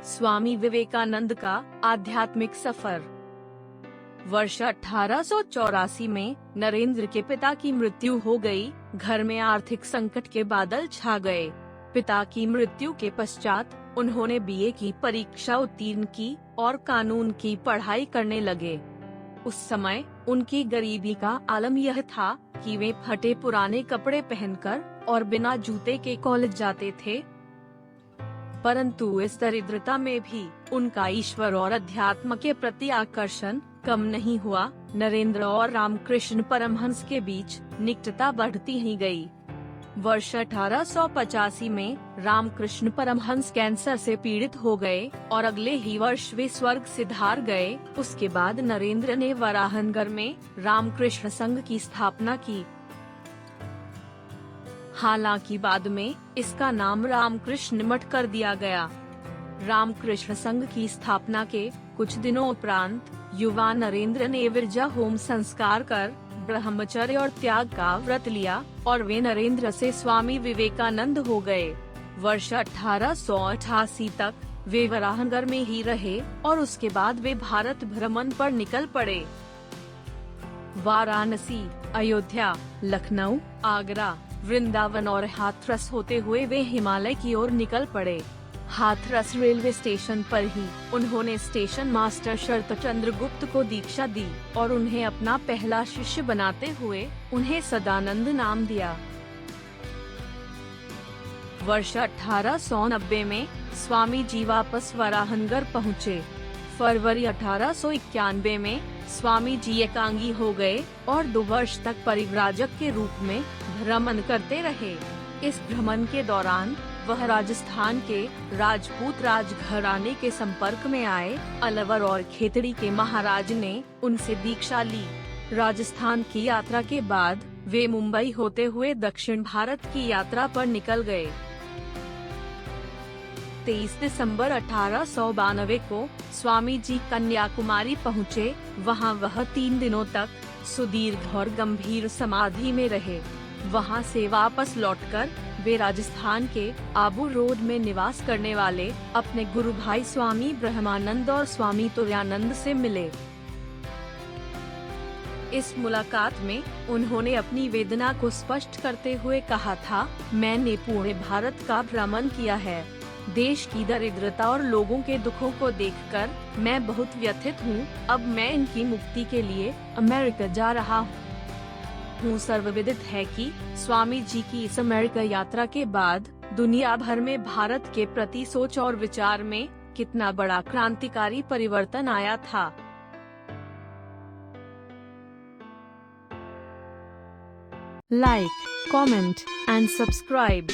स्वामी विवेकानंद का आध्यात्मिक सफर। वर्ष 1884 में नरेंद्र के पिता की मृत्यु हो गई। घर में आर्थिक संकट के बादल छा गए। पिता की मृत्यु के पश्चात उन्होंने बीए की परीक्षा उत्तीर्ण की और कानून की पढ़ाई करने लगे। उस समय उनकी गरीबी का आलम यह था कि वे फटे पुराने कपड़े पहनकर और बिना जूते के कॉलेज जाते थे। परंतु इस दरिद्रता में भी उनका ईश्वर और अध्यात्म के प्रति आकर्षण कम नहीं हुआ। नरेंद्र और रामकृष्ण परमहंस के बीच निकटता बढ़ती ही गई। वर्ष 1885 में रामकृष्ण परमहंस कैंसर से पीड़ित हो गए और अगले ही वर्ष वे स्वर्ग सिधार गए। उसके बाद नरेंद्र ने वराहनगर में रामकृष्ण संघ की स्थापना की। हालांकि बाद में इसका नाम रामकृष्ण मठ कर दिया गया। रामकृष्ण संघ की स्थापना के कुछ दिनों उपरांत युवा नरेंद्र ने विरजा होम संस्कार कर ब्रह्मचर्य और त्याग का व्रत लिया और वे नरेंद्र से स्वामी विवेकानंद हो गए। वर्ष 1888 तक वे वराहनगर में ही रहे और उसके बाद वे भारत भ्रमण पर निकल पड़े। वाराणसी, अयोध्या, लखनऊ, आगरा, वृंदावन और हाथरस होते हुए वे हिमालय की ओर निकल पड़े। हाथरस रेलवे स्टेशन पर ही उन्होंने स्टेशन मास्टर शरत चंद्र गुप्त को दीक्षा दी और उन्हें अपना पहला शिष्य बनाते हुए उन्हें सदानंद नाम दिया। वर्ष 1890 में स्वामी जी वापस वराहनगर पहुँचे। फरवरी 1891 में स्वामी जी एकांगी हो गए और 2 वर्ष तक परिव्राजक के रूप में भ्रमण करते रहे। इस भ्रमण के दौरान वह राजस्थान के राजपूत राजघराने के संपर्क में आए। अलवर और खेतड़ी के महाराज ने उनसे दीक्षा ली। राजस्थान की यात्रा के बाद वे मुंबई होते हुए दक्षिण भारत की यात्रा पर निकल गए। 23 दिसंबर 1892 को स्वामी जी कन्याकुमारी पहुँचे। वहाँ वह 3 दिनों तक सुदीर्घ और गंभीर समाधि में रहे। वहाँ से वापस लौटकर वे राजस्थान के आबू रोड में निवास करने वाले अपने गुरु भाई स्वामी ब्रह्मानंद और स्वामी तुरानंद से मिले। इस मुलाकात में उन्होंने अपनी वेदना को स्पष्ट करते हुए कहा था, मैंने पूरे भारत का भ्रमण किया है। देश की दरिद्रता और लोगों के दुखों को देखकर मैं बहुत व्यथित हूँ। अब मैं इनकी मुक्ति के लिए अमेरिका जा रहा हूँ। सर्वविदित है कि स्वामी जी की इस अमेरिका यात्रा के बाद दुनिया भर में भारत के प्रति सोच और विचार में कितना बड़ा क्रांतिकारी परिवर्तन आया था। Like, comment and subscribe.